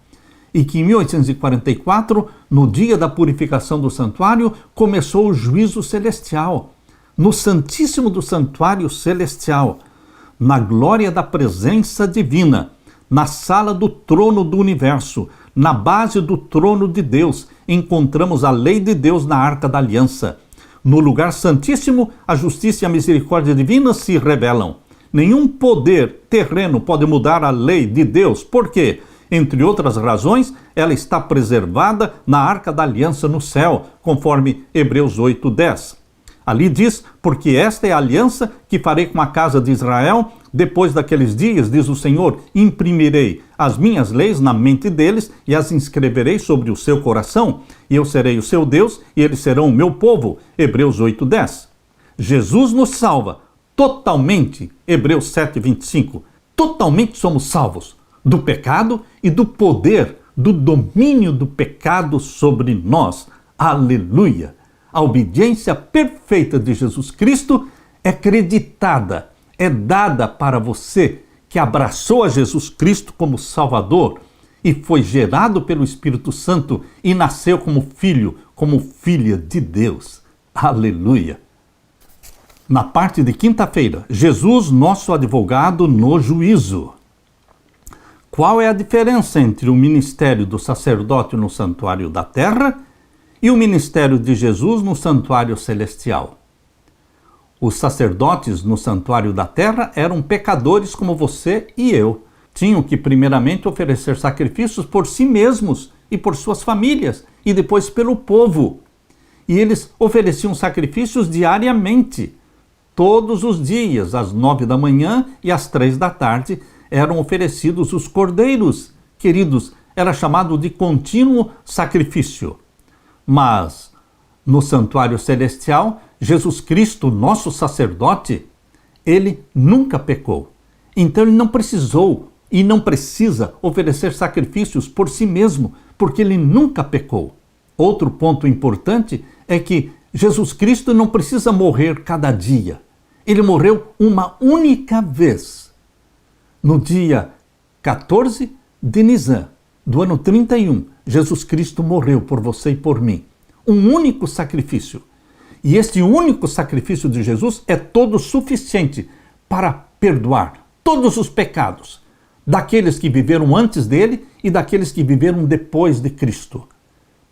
E que em 1844, no dia da purificação do santuário, começou o juízo celestial. No Santíssimo do Santuário Celestial, na glória da presença divina, na sala do trono do universo, na base do trono de Deus, encontramos a lei de Deus na Arca da Aliança. No lugar santíssimo, a justiça e a misericórdia divina se revelam. Nenhum poder terreno pode mudar a lei de Deus. Por quê? Entre outras razões, ela está preservada na Arca da Aliança no céu, conforme Hebreus 8:10. Ali diz, porque esta é a aliança que farei com a casa de Israel, depois daqueles dias, diz o Senhor, imprimirei as minhas leis na mente deles e as inscreverei sobre o seu coração, e eu serei o seu Deus e eles serão o meu povo. Hebreus 8:10. Jesus nos salva totalmente, Hebreus 7:25. Totalmente somos salvos do pecado e do poder, do domínio do pecado sobre nós. Aleluia! A obediência perfeita de Jesus Cristo é creditada, é dada para você que abraçou a Jesus Cristo como Salvador e foi gerado pelo Espírito Santo e nasceu como filho, como filha de Deus. Aleluia! Na parte de quinta-feira, Jesus, nosso advogado no juízo. Qual é a diferença entre o ministério do sacerdote no santuário da terra e o ministério de Jesus no santuário celestial? Os sacerdotes no santuário da terra eram pecadores como você e eu. Tinham que primeiramente oferecer sacrifícios por si mesmos e por suas famílias, e depois pelo povo. e eles ofereciam sacrifícios diariamente. Todos os dias, às 9 da manhã e às 3 da tarde, eram oferecidos os cordeiros. Queridos, era chamado de contínuo sacrifício. Mas, no santuário celestial, Jesus Cristo, nosso sacerdote, ele nunca pecou. Então ele não precisou e não precisa oferecer sacrifícios por si mesmo, porque ele nunca pecou. Outro ponto importante é que Jesus Cristo não precisa morrer cada dia. Ele morreu uma única vez. No dia 14 de Nisan, do ano 31, Jesus Cristo morreu por você e por mim. Um único sacrifício. E este único sacrifício de Jesus é todo suficiente para perdoar todos os pecados daqueles que viveram antes dele e daqueles que viveram depois de Cristo.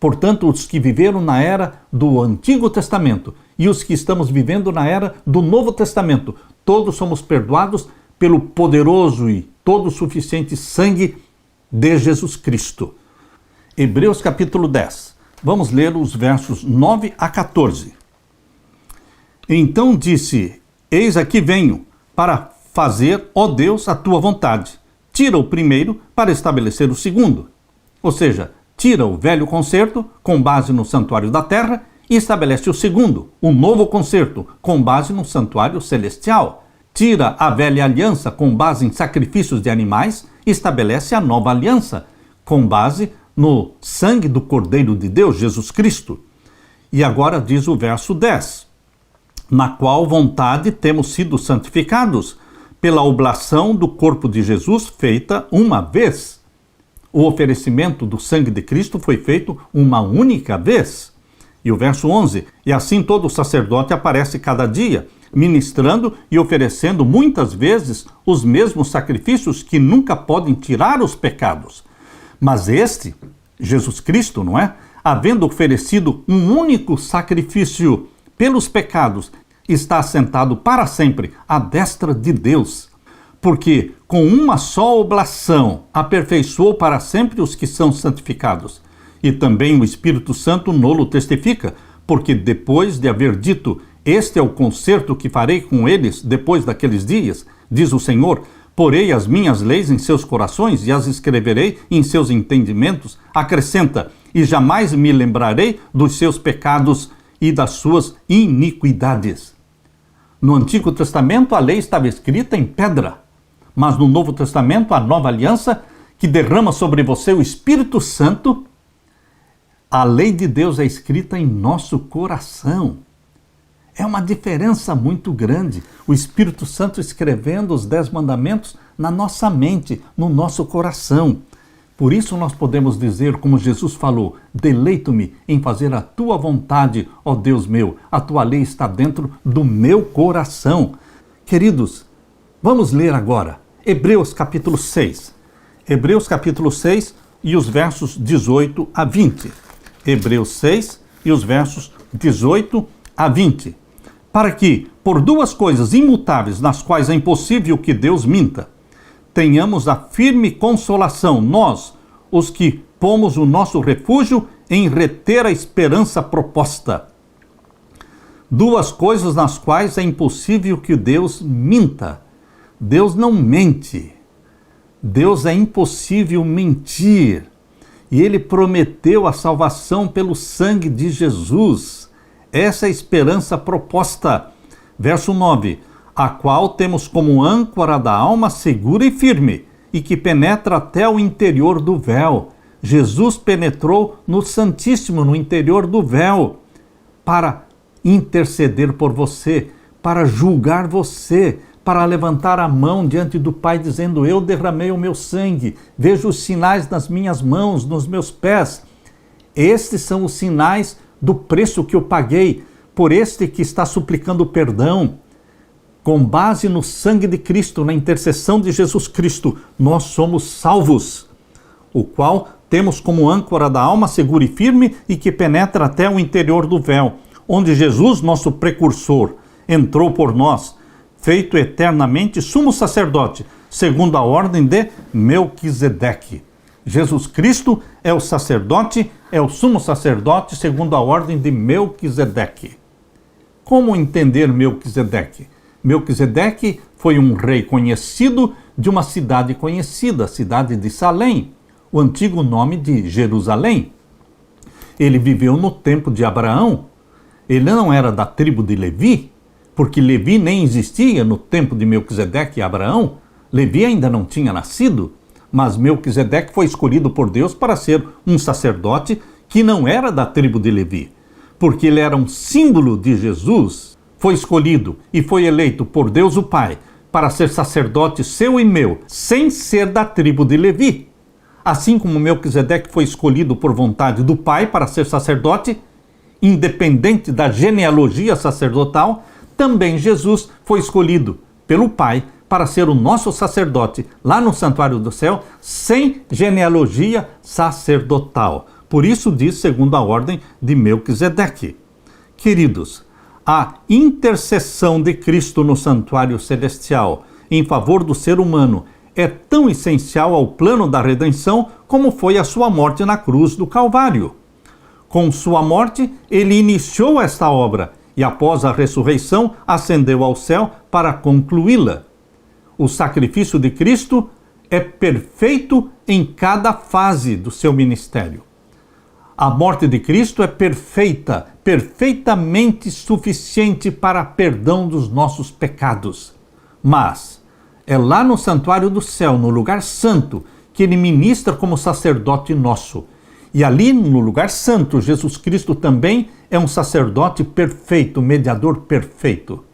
Portanto, os que viveram na era do Antigo Testamento e os que estamos vivendo na era do Novo Testamento, todos somos perdoados pelo poderoso e todo suficiente sangue de Jesus Cristo. Hebreus capítulo 10. Vamos ler os versos 9 a 14. Então disse: Eis aqui venho, para fazer, ó Deus, a tua vontade. Tira o primeiro para estabelecer o segundo. Ou seja, tira o velho concerto com base no santuário da terra e estabelece o segundo, o novo concerto, com base no santuário celestial. Tira a velha aliança com base em sacrifícios de animais e estabelece a nova aliança, com base no sangue do Cordeiro de Deus, Jesus Cristo. E agora diz o verso 10, na qual vontade temos sido santificados, pela oblação do corpo de Jesus feita uma vez. O oferecimento do sangue de Cristo foi feito uma única vez. E o verso 11, e assim todo sacerdote aparece cada dia, ministrando e oferecendo muitas vezes os mesmos sacrifícios que nunca podem tirar os pecados. Mas este, Jesus Cristo, não é? Havendo oferecido um único sacrifício pelos pecados, está assentado para sempre à destra de Deus. Porque com uma só oblação aperfeiçoou para sempre os que são santificados. E também o Espírito Santo nolo testifica, porque depois de haver dito: este é o concerto que farei com eles depois daqueles dias, diz o Senhor, porei as minhas leis em seus corações e as escreverei em seus entendimentos, acrescenta: e jamais me lembrarei dos seus pecados e das suas iniquidades. No Antigo Testamento a lei estava escrita em pedra, mas no Novo Testamento a nova aliança, que derrama sobre você o Espírito Santo, a lei de Deus é escrita em nosso coração. É uma diferença muito grande. O Espírito Santo escrevendo os 10 mandamentos na nossa mente, no nosso coração. Por isso nós podemos dizer, como Jesus falou: deleito-me em fazer a tua vontade, ó Deus meu, a tua lei está dentro do meu coração. Queridos, vamos ler agora Hebreus capítulo 6. Hebreus capítulo 6 e os versos 18 a 20. Hebreus 6 e os versos 18 a 20. Para que, por duas coisas imutáveis, nas quais é impossível que Deus minta, tenhamos a firme consolação, nós, os que pomos o nosso refúgio em reter a esperança proposta. Duas coisas nas quais é impossível que Deus minta. Deus não mente. Deus é impossível mentir. E Ele prometeu a salvação pelo sangue de Jesus. Essa é a esperança proposta. Verso 9. A qual temos como âncora da alma segura e firme, e que penetra até o interior do véu. Jesus penetrou no Santíssimo, no interior do véu, para interceder por você, para julgar você, para levantar a mão diante do Pai, dizendo: eu derramei o meu sangue, vejo os sinais nas minhas mãos, nos meus pés. Estes são os sinais do preço que eu paguei por este que está suplicando perdão. Com base no sangue de Cristo, na intercessão de Jesus Cristo, nós somos salvos, o qual temos como âncora da alma segura e firme e que penetra até o interior do véu, onde Jesus, nosso precursor, entrou por nós, feito eternamente sumo sacerdote, segundo a ordem de Melquisedeque. Jesus Cristo é o sacerdote é o sumo sacerdote segundo a ordem de Melquisedeque. Como entender Melquisedeque? Melquisedeque foi um rei conhecido de uma cidade conhecida, a cidade de Salém, o antigo nome de Jerusalém. Ele viveu no tempo de Abraão. Ele não era da tribo de Levi, porque Levi nem existia no tempo de Melquisedeque e Abraão. Levi ainda não tinha nascido, mas Melquisedeque foi escolhido por Deus para ser um sacerdote que não era da tribo de Levi, porque ele era um símbolo de Jesus. Foi escolhido e foi eleito por Deus o Pai para ser sacerdote seu e meu, sem ser da tribo de Levi. Assim como Melquisedeque foi escolhido por vontade do Pai para ser sacerdote, independente da genealogia sacerdotal, também Jesus foi escolhido pelo Pai para ser o nosso sacerdote lá no santuário do céu, sem genealogia sacerdotal. Por isso diz segundo a ordem de Melquisedeque. Queridos, a intercessão de Cristo no santuário celestial em favor do ser humano é tão essencial ao plano da redenção como foi a sua morte na cruz do Calvário. Com sua morte, ele iniciou esta obra e, após a ressurreição, ascendeu ao céu para concluí-la. O sacrifício de Cristo é perfeito em cada fase do seu ministério. A morte de Cristo é perfeita, perfeitamente suficiente para perdão dos nossos pecados. Mas é lá no santuário do céu, no lugar santo, que ele ministra como sacerdote nosso. E ali no lugar santo, Jesus Cristo também é um sacerdote perfeito, mediador perfeito.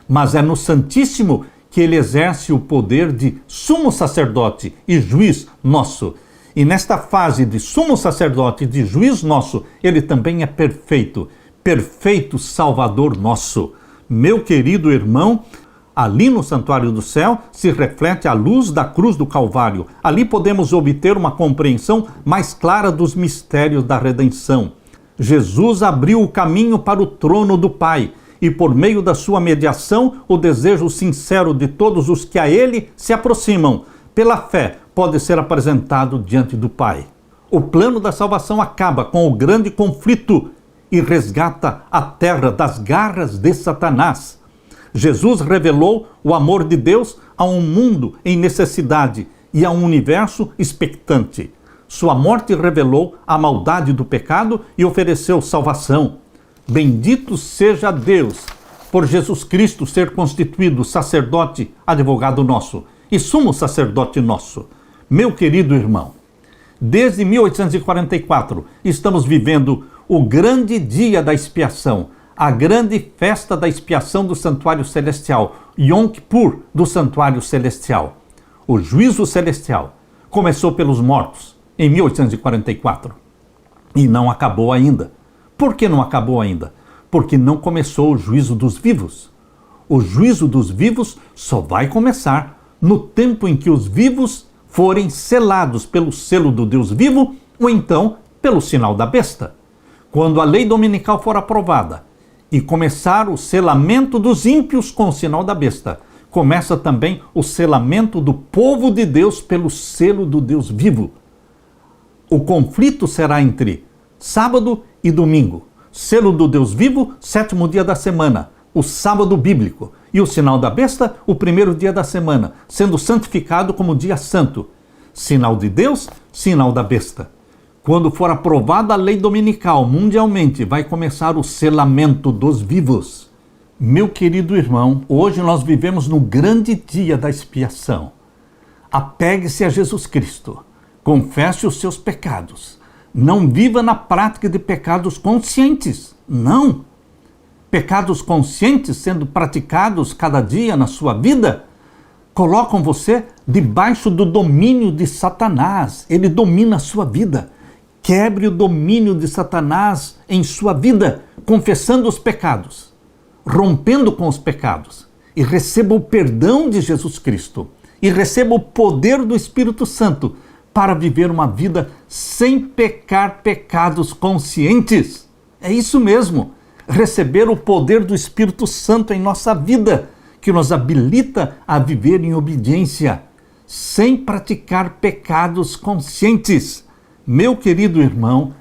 Mas é no Santíssimo que ele exerce o poder de sumo sacerdote e juiz nosso. E nesta fase de sumo sacerdote e de juiz nosso, ele também é perfeito, perfeito Salvador nosso. Meu querido irmão, ali no santuário do céu se reflete a luz da cruz do Calvário. Ali podemos obter uma compreensão mais clara dos mistérios da redenção. Jesus abriu o caminho para o trono do Pai e, por meio da sua mediação, o desejo sincero de todos os que a ele se aproximam, pela fé, pode ser apresentado diante do Pai. O plano da salvação acaba com o grande conflito e resgata a terra das garras de Satanás. Jesus revelou o amor de Deus a um mundo em necessidade e a um universo expectante. Sua morte revelou a maldade do pecado e ofereceu salvação. Bendito seja Deus por Jesus Cristo ser constituído sacerdote, advogado nosso e sumo sacerdote nosso. Meu querido irmão, desde 1844 estamos vivendo o grande dia da expiação, a grande festa da expiação do santuário celestial, Yom Kippur do santuário celestial. O juízo celestial começou pelos mortos em 1844 e não acabou ainda. Por que não acabou ainda? Porque não começou o juízo dos vivos. O juízo dos vivos só vai começar no tempo em que os vivos forem selados pelo selo do Deus vivo ou então pelo sinal da besta. Quando a lei dominical for aprovada e começar o selamento dos ímpios com o sinal da besta, começa também o selamento do povo de Deus pelo selo do Deus vivo. O conflito será entre sábado e domingo. Selo do Deus vivo, 7º dia da semana, o sábado bíblico. E o sinal da besta, o 1º dia da semana, sendo santificado como dia santo. Sinal de Deus, sinal da besta. Quando for aprovada a lei dominical mundialmente, vai começar o selamento dos vivos. Meu querido irmão, hoje nós vivemos no grande dia da expiação. Apegue-se a Jesus Cristo. Confesse os seus pecados. Não viva na prática de pecados conscientes. Não. Pecados conscientes sendo praticados cada dia na sua vida colocam você debaixo do domínio de Satanás. Ele domina a sua vida. Quebre o domínio de Satanás em sua vida, confessando os pecados, rompendo com os pecados, e receba o perdão de Jesus Cristo, e receba o poder do Espírito Santo para viver uma vida sem pecar pecados conscientes. É isso mesmo, receber o poder do Espírito Santo em nossa vida, que nos habilita a viver em obediência, sem praticar pecados conscientes. Meu querido irmão,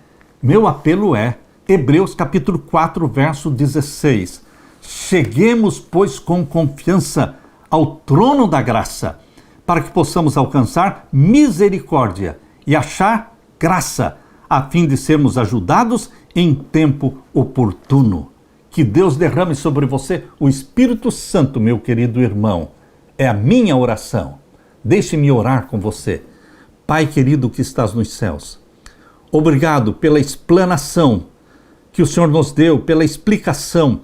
Meu apelo é Hebreus capítulo 4, verso 16. Cheguemos, pois, com confiança ao trono da graça, para que possamos alcançar misericórdia e achar graça, a fim de sermos ajudados em tempo oportuno. Que Deus derrame sobre você o Espírito Santo, meu querido irmão. É a minha oração. Deixe-me orar com você. Pai querido que estás nos céus, obrigado pela explanação que o Senhor nos deu, pela explicação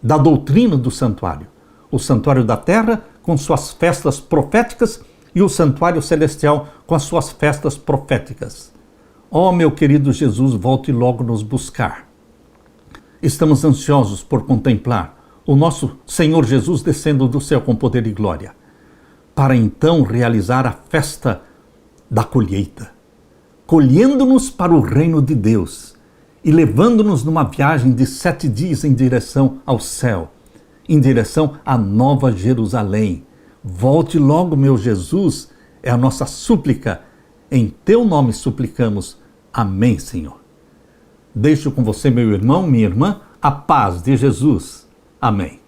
da doutrina do santuário. O santuário da terra com suas festas proféticas e o santuário celestial com as suas festas proféticas. Ó meu querido Jesus, volte logo nos buscar. Estamos ansiosos por contemplar o nosso Senhor Jesus descendo do céu com poder e glória, para então realizar a festa da colheita, colhendo-nos para o reino de Deus e levando-nos numa viagem de 7 dias em direção ao céu, em direção à Nova Jerusalém. Volte logo, meu Jesus, é a nossa súplica. Em teu nome suplicamos. Amém, Senhor. Deixo com você, meu irmão, minha irmã, a paz de Jesus. Amém.